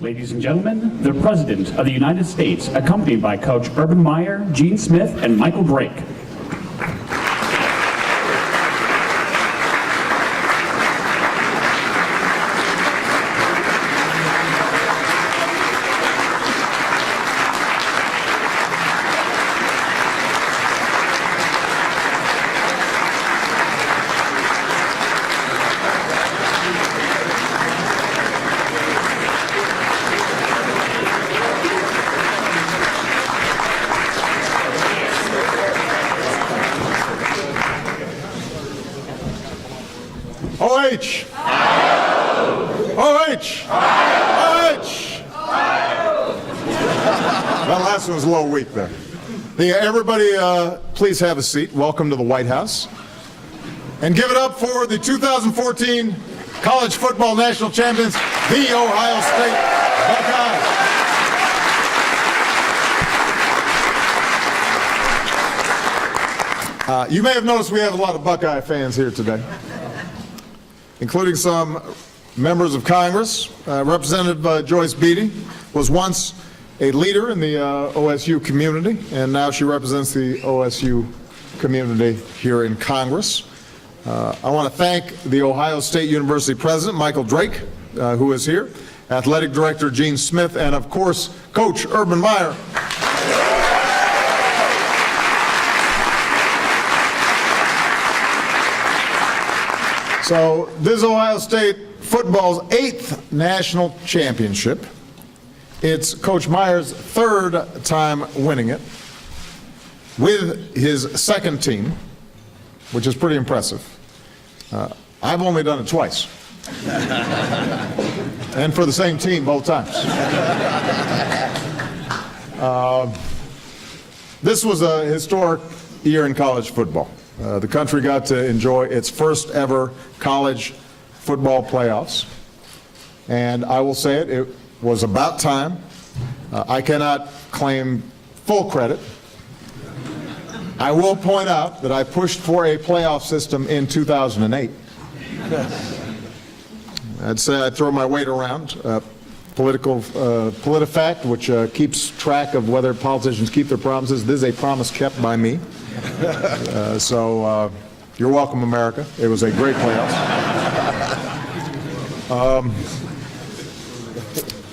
Ladies and gentlemen, the President of the United States, accompanied by Coach Urban Meyer, Gene Smith, and Michael Drake. OH! OH! OH! That last one was a little weak there. Everybody, please have a seat. Welcome to the White House. And give it up for the 2014 College Football National Champions, the Ohio State Buckeyes. You may have noticed we have a lot of Buckeye fans here today, including some members of Congress. Representative Joyce Beatty was once a leader in the OSU community, and now she represents the OSU community here in Congress. I want to thank the Ohio State University President, Michael Drake, who is here, Athletic Director Gene Smith, and of course, Coach Urban Meyer. So this is Ohio State football's 8th national championship. It's Coach Meyer's 3rd time winning it with his 2nd team, which is pretty impressive. I've only done it twice. And for the same team both times. This was a historic year in college football. The country got to enjoy its first ever college football playoffs. And I will say it was about time. I cannot claim full credit. I will point out that I pushed for a playoff system in 2008. I'd say I'd throw my weight around. PolitiFact, which keeps track of whether politicians keep their promises. This is a promise kept by me. So you're welcome, America. It was a great playoffs.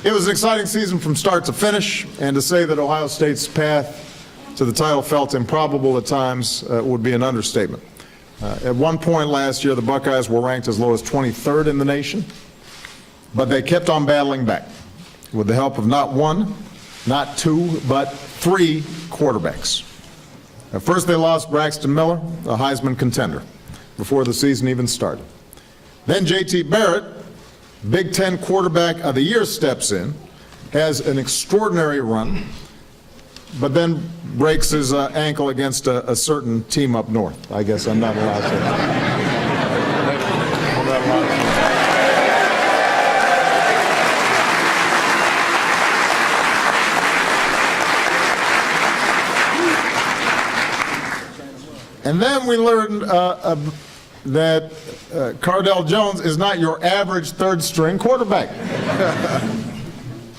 It was an exciting season from start to finish, and to say that Ohio State's path to the title felt improbable at times would be an understatement. At one point last year, the Buckeyes were ranked as low as 23rd in the nation, but they kept on battling back with the help of not one, not two, but 3 quarterbacks. At first they lost Braxton Miller, a Heisman contender, before the season even started. Then J.T. Barrett, Big Ten Quarterback of the Year, steps in, has an extraordinary run, but then breaks his ankle against a certain team up north. I guess I'm not allowed to. I'm not allowed to. And then we learned that Cardell Jones is not your average third-string quarterback.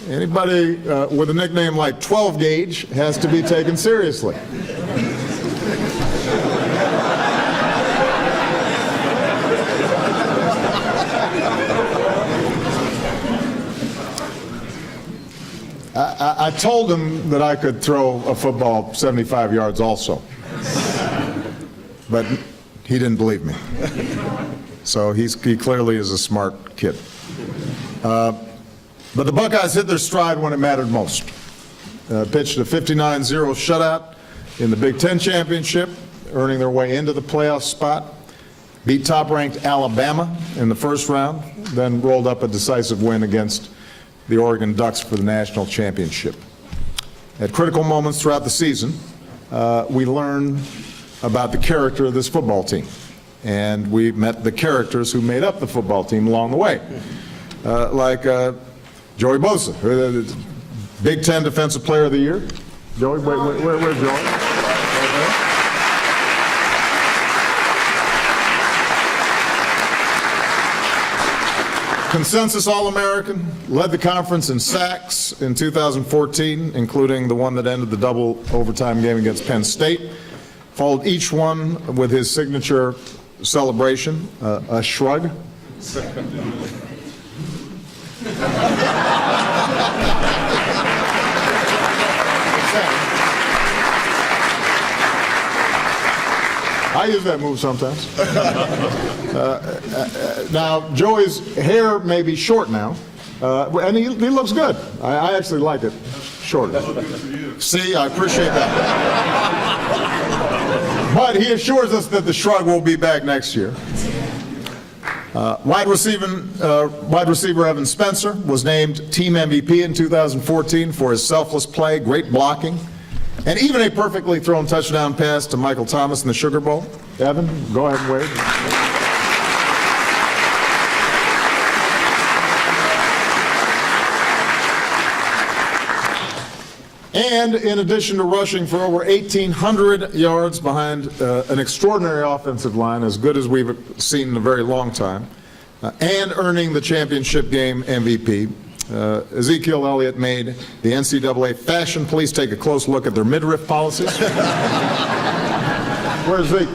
Anybody with a nickname like 12 Gauge has to be taken seriously. I told him that I could throw a football 75 yards also. But he didn't believe me. So he clearly is a smart kid. But the Buckeyes hit their stride when it mattered most. Pitched a 59-0 shutout in the Big Ten Championship, earning their way into the playoff spot. Beat top-ranked Alabama in the first round, then rolled up a decisive win against the Oregon Ducks for the national championship. At critical moments throughout the season, we learned about the character of this football team. And we met the characters who made up the football team along the way. Like Joey Bosa, Big Ten Defensive Player of the Year. Joey, where's Joey? Consensus All-American, led the conference in sacks in 2014, including the one that ended the double overtime game against Penn State. Followed each one with his signature celebration, a shrug. I use that move sometimes. Now, Joey's hair may be short now, and he looks good. I actually like it shorter. See, I appreciate that. But he assures us that the shrug will be back next year. Wide receiver Evan Spencer was named Team MVP in 2014 for his selfless play, great blocking, and even a perfectly thrown touchdown pass to Michael Thomas in the Sugar Bowl. Evan, go ahead and wave. And in addition to rushing for over 1,800 yards behind an extraordinary offensive line, as good as we've seen in a very long time, and earning the championship game MVP, Ezekiel Elliott made the NCAA Fashion Police take a close look at their midriff policies. Where's Zeke?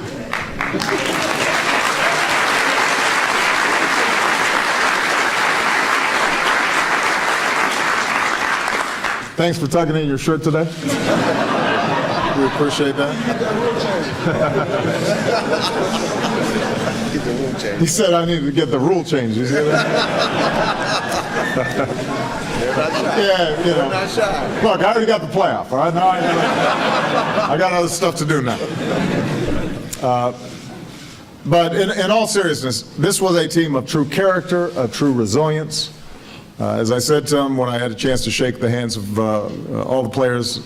Thanks for tucking in your shirt today. We appreciate that. He said I needed to get the rule changed. You see that? Yeah, you know. Look, I already got the playoff, all right? Now I got other stuff to do now. But in all seriousness, this was a team of true character, of true resilience. As I said to him when I had a chance to shake the hands of all the players,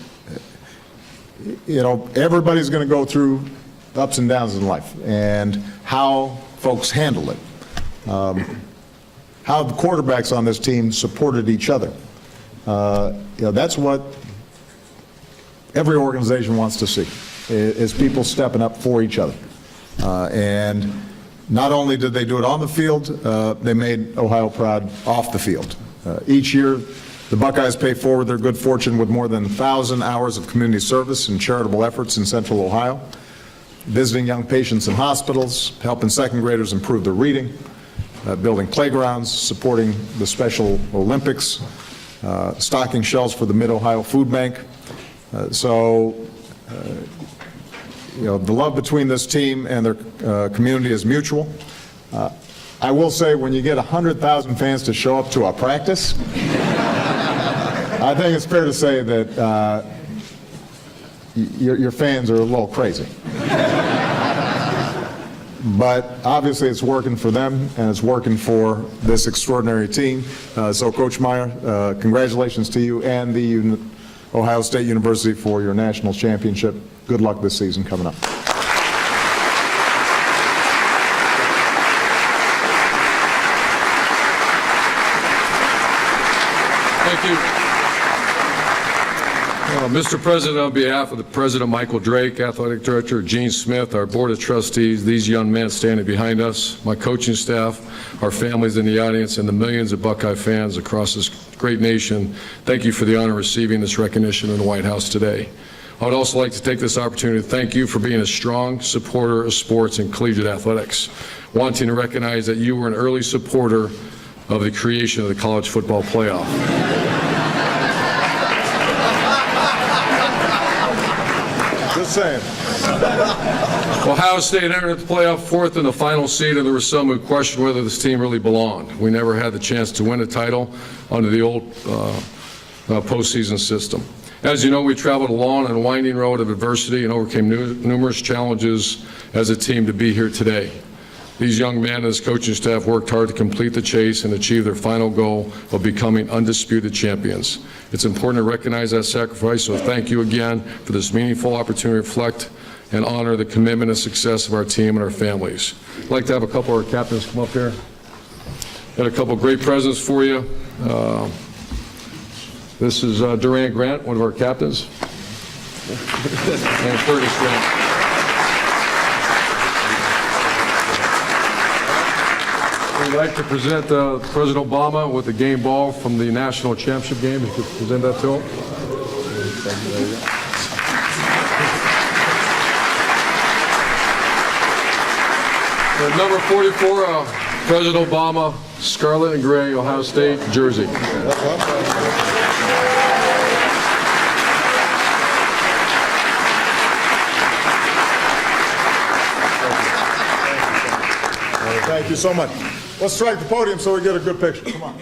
you know, everybody's going to go through ups and downs in life, and how folks handle it. How the quarterbacks on this team supported each other. You know, that's what every organization wants to see, is people stepping up for each other. And not only did they do it on the field, they made Ohio proud off the field. Each year, the Buckeyes pay forward their good fortune with more than 1,000 hours of community service and charitable efforts in Central Ohio, visiting young patients in hospitals, helping second graders improve their reading, building playgrounds, supporting the Special Olympics, stocking shelves for the Mid-Ohio Food Bank. You know, the love between this team and their community is mutual. I will say, when you get 100,000 fans to show up to a practice, I think it's fair to say that your fans are a little crazy. But obviously it's working for them, and it's working for this extraordinary team. So Coach Meyer, congratulations to you and the Ohio State University for your national championship. Good luck this season coming up. Thank you. Mr. President, on behalf of the President Michael Drake, Athletic Director Gene Smith, our Board of Trustees, these young men standing behind us, my coaching staff, our families in the audience, and the millions of Buckeye fans across this great nation, thank you for the honor of receiving this recognition in the White House today. I would also like to take this opportunity to thank you for being a strong supporter of sports and collegiate athletics, wanting to recognize that you were an early supporter of the creation of the college football playoff. Just saying. Ohio State entered the playoff fourth in the final seed, and there were some who questioned whether this team really belonged. We never had the chance to win a title under the old postseason system. As you know, we traveled a long and winding road of adversity and overcame numerous challenges as a team to be here today. These young men and his coaching staff worked hard to complete the chase and achieve their final goal of becoming undisputed champions. It's important to recognize that sacrifice, so thank you again for this meaningful opportunity to reflect and honor the commitment and success of our team and our families. I'd like to have a couple of our captains come up here. Got a couple of great presents for you. This is Durant Grant, one of our captains, and Curtis Grant. I'd like to present President Obama with the game ball from the national championship game. If you could present that to him. And number 44, President Obama, scarlet and gray, Ohio State jersey. Thank you so much. Let's strike the podium so we get a good picture. Come on.